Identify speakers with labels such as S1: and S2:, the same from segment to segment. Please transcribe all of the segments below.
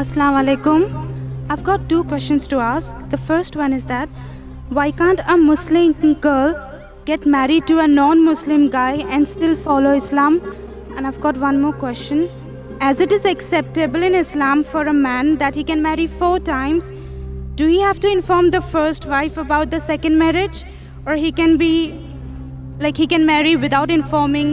S1: Assalamu alaikum. I've got 2 questions to ask. The first one is that why can't a Muslim girl get married to a non-Muslim guy and still follow Islam? And I've got one more question. As it is acceptable in Islam for a man that he can marry 4 times, do he have to inform the first wife about the second marriage, or he can marry without informing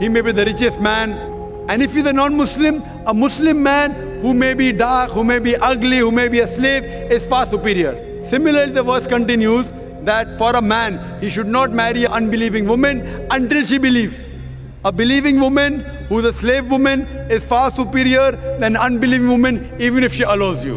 S2: he may be the richest man, and if he's a non-Muslim, a Muslim man who may be dark, who may be ugly, who may be a slave, is far superior. Similarly, the verse continues that for a man, he should not marry an unbelieving woman until she believes. A believing woman who is a slave woman is far superior than an unbelieving woman, even if she allows you.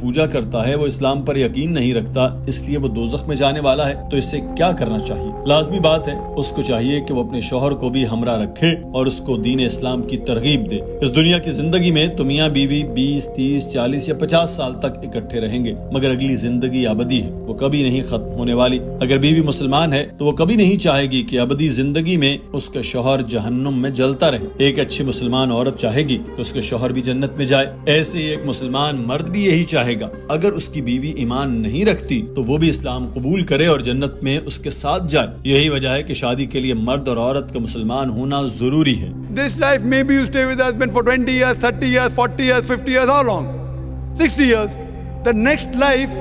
S3: پوجا کرتا ہے، وہ اسلام پر یقین نہیں رکھتا، اس لیے وہ دوزخ میں جانے والا ہے، تو اس سے کیا کرنا چاہیے؟ لازمی بات ہے اس کو چاہیے کہ وہ اپنے شوہر کو بھی ہمراہ رکھے اور اس کو دین اسلام کی ترغیب دے۔ اس دنیا کی زندگی میں تو میاں بیوی 20، 30، 40 یا 50 سال تک اکٹھے رہیں گے، مگر اگلی زندگی ابدی ہے، وہ کبھی نہیں ختم ہونے والی۔ اگر بیوی مسلمان ہے تو وہ کبھی نہیں چاہے گی کہ ابدی زندگی میں اس کا شوہر جہنم میں جلتا رہے۔ ایک اچھی مسلمان عورت چاہے گی کہ اس کا شوہر بھی جنت میں جائے، ایسے ہی ایک مسلمان مرد بھی یہی چاہے گا۔ اگر اس کی بیوی ایمان نہیں رکھتی تو وہ بھی اسلام قبول کرے اور جنت میں اس کے ساتھ جائے۔ یہی وجہ ہے کہ شادی کے لیے مرد اور عورت کا مسلمان ہونا ضروری ہے۔
S2: This life, maybe you stay with husband for 20 years, 30 years, 40 years, 50 years, how long? 60 years. The next life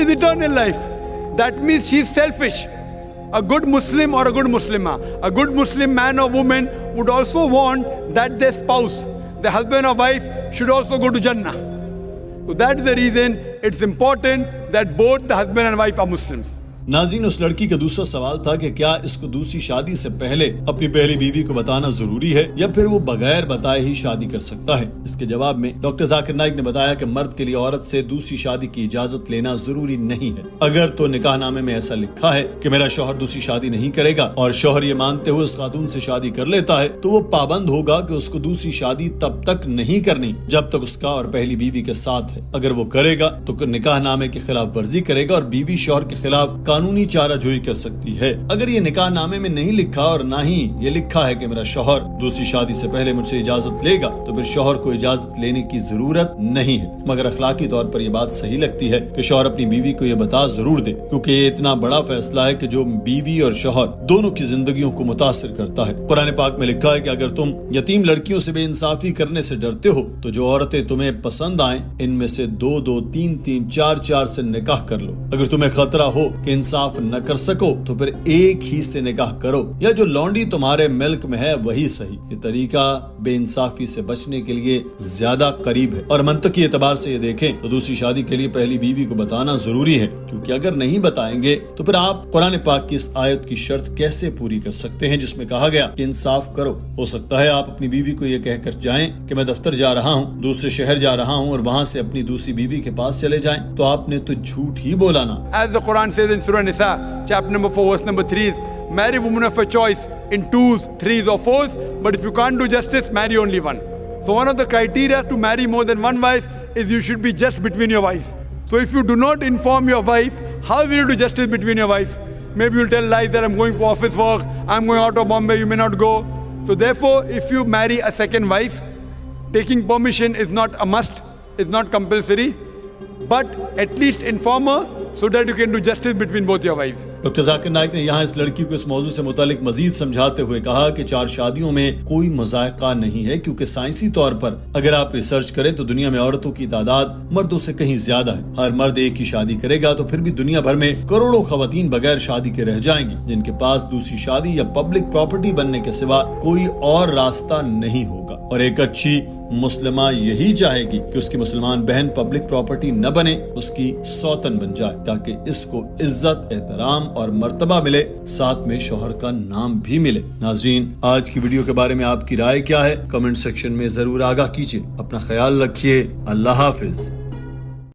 S2: is eternal life. That means she's selfish. A good Muslim or a good Muslimah, a good Muslim man or woman would also want that their spouse, the husband or wife, should also go to Jannah. So that is the reason it's important that both the husband and wife are Muslims.
S3: ناظرین، اس لڑکی کا دوسرا سوال تھا کہ کیا اس کو دوسری شادی سے پہلے اپنی پہلی بیوی کو بتانا ضروری ہے یا پھر وہ بغیر بتائے ہی شادی کر سکتا ہے؟ اس کے جواب میں ڈاکٹر ذاکر نائک نے بتایا کہ مرد کے لیے عورت سے دوسری شادی کی اجازت لینا ضروری نہیں ہے۔ اگر تو نکاح نامے میں ایسا لکھا ہے کہ میرا شوہر دوسری شادی نہیں کرے گا اور شوہر یہ مانتے ہوئے اس خاتون سے شادی کر لیتا ہے تو وہ پابند ہوگا کہ اس کو دوسری شادی تب تک نہیں کرنی جب تک اس کا اور پہلی بیوی کے ساتھ ہے۔ اگر وہ کرے گا تو نکاح نامے کی خلاف ورزی کرے گا اور بیوی شوہر کے خلاف قانونی چارہ جوئی کر سکتی ہے۔ اگر یہ نکاح نامے میں نہیں لکھا اور نہ ہی یہ لکھا ہے کہ میرا شوہر دوسری شادی سے پہلے مجھ سے اجازت لے گا تو پھر شوہر کو اجازت لینے کی ضرورت نہیں ہے، مگر اخلاقی طور پر یہ بات صحیح لگتی ہے کہ شوہر اپنی بیوی کو یہ بتا ضرور دے، کیونکہ یہ اتنا بڑا فیصلہ ہے کہ جو بیوی اور شوہر دونوں کی زندگیوں کو متاثر کرتا ہے۔ قرآن پاک میں لکھا ہے کہ اگر تم یتیم لڑکیوں سے بے انصافی کرنے سے ڈرتے ہو تو جو عورتیں تمہیں پسند آئیں ان میں سے 2 3 4 سے نکاح کر لو۔ اگر تمہیں خطرہ ہو کہ انصاف نہ کر سکو تو پھر ایک ہی سے نکاح کرو، یا جو لونڈی تمہارے ملک میں ہے وہی صحیح۔ یہ طریقہ بے انصافی سے بچنے کے لیے زیادہ قریب ہے، اور منطقی اعتبار سے یہ دیکھیں تو دوسری شادی کے لیے پہلی بیوی کو بتانا ضروری ہے، کیونکہ اگر نہیں بتائیں گے تو پھر آپ قرآن پاک کی اس آیت کی شرط کیسے پوری کر سکتے ہیں جس میں کہا گیا کہ انصاف کرو؟ ہو سکتا ہے آپ اپنی بیوی کو یہ کہہ کر جائیں کہ میں دفتر جا رہا ہوں، دوسرے شہر جا رہا ہوں، اور وہاں سے اپنی دوسری بیوی کے پاس چلے جائیں، تو آپ نے تو جھوٹ ہی بولا نا۔
S2: As the Quran says in Surah Nisa, chapter number 4, verse number 3, marry women of your choice in 2s, 3s or 4s, but if you can't do justice, marry only one. So one of the criteria to marry more than one wife is you should be just between your wives. So if you do not inform your wife, how will you do justice between your wife? Maybe you'll tell lies that I'm going for office work, I'm going out of Bombay, you may not go. So therefore, if you marry a second wife, taking permission is not a must, it's not compulsory, but at least inform her so that you can do justice between both your wives.
S3: Doctor Zakir Naik نے یہاں اس لڑکی کو اس موضوع سے متعلق مزید سمجھاتے ہوئے کہا کہ 4 شادیوں میں کوئی مذائقہ نہیں ہے، کیونکہ سائنسی طور پر اگر آپ ریسرچ کریں تو دنیا میں عورتوں کی تعداد مردوں سے کہیں زیادہ ہے۔ ہر مرد ایک ہی شادی کرے گا تو پھر بھی دنیا بھر میں کروڑوں خواتین بغیر شادی کے رہ جائیں گی، جن کے پاس دوسری شادی یا پبلک پراپرٹی بننے کے سوا کوئی اور راستہ نہیں ہوگا۔ اور ایک اچھی مسلمہ یہی چاہے گی کہ اس کی مسلمان بہن پبلک پراپرٹی نہ بنے، اس کی سوتن بن جائے، تاکہ اس کو عزت، احترام اور مرتبہ ملے، ساتھ میں شوہر کا نام بھی ملے۔ ناظرین، آج کی ویڈیو کے بارے میں آپ کی رائے کیا ہے؟ کمنٹ سیکشن میں ضرور آگاہ کیجیے۔ اپنا خیال رکھیے۔ اللہ حافظ۔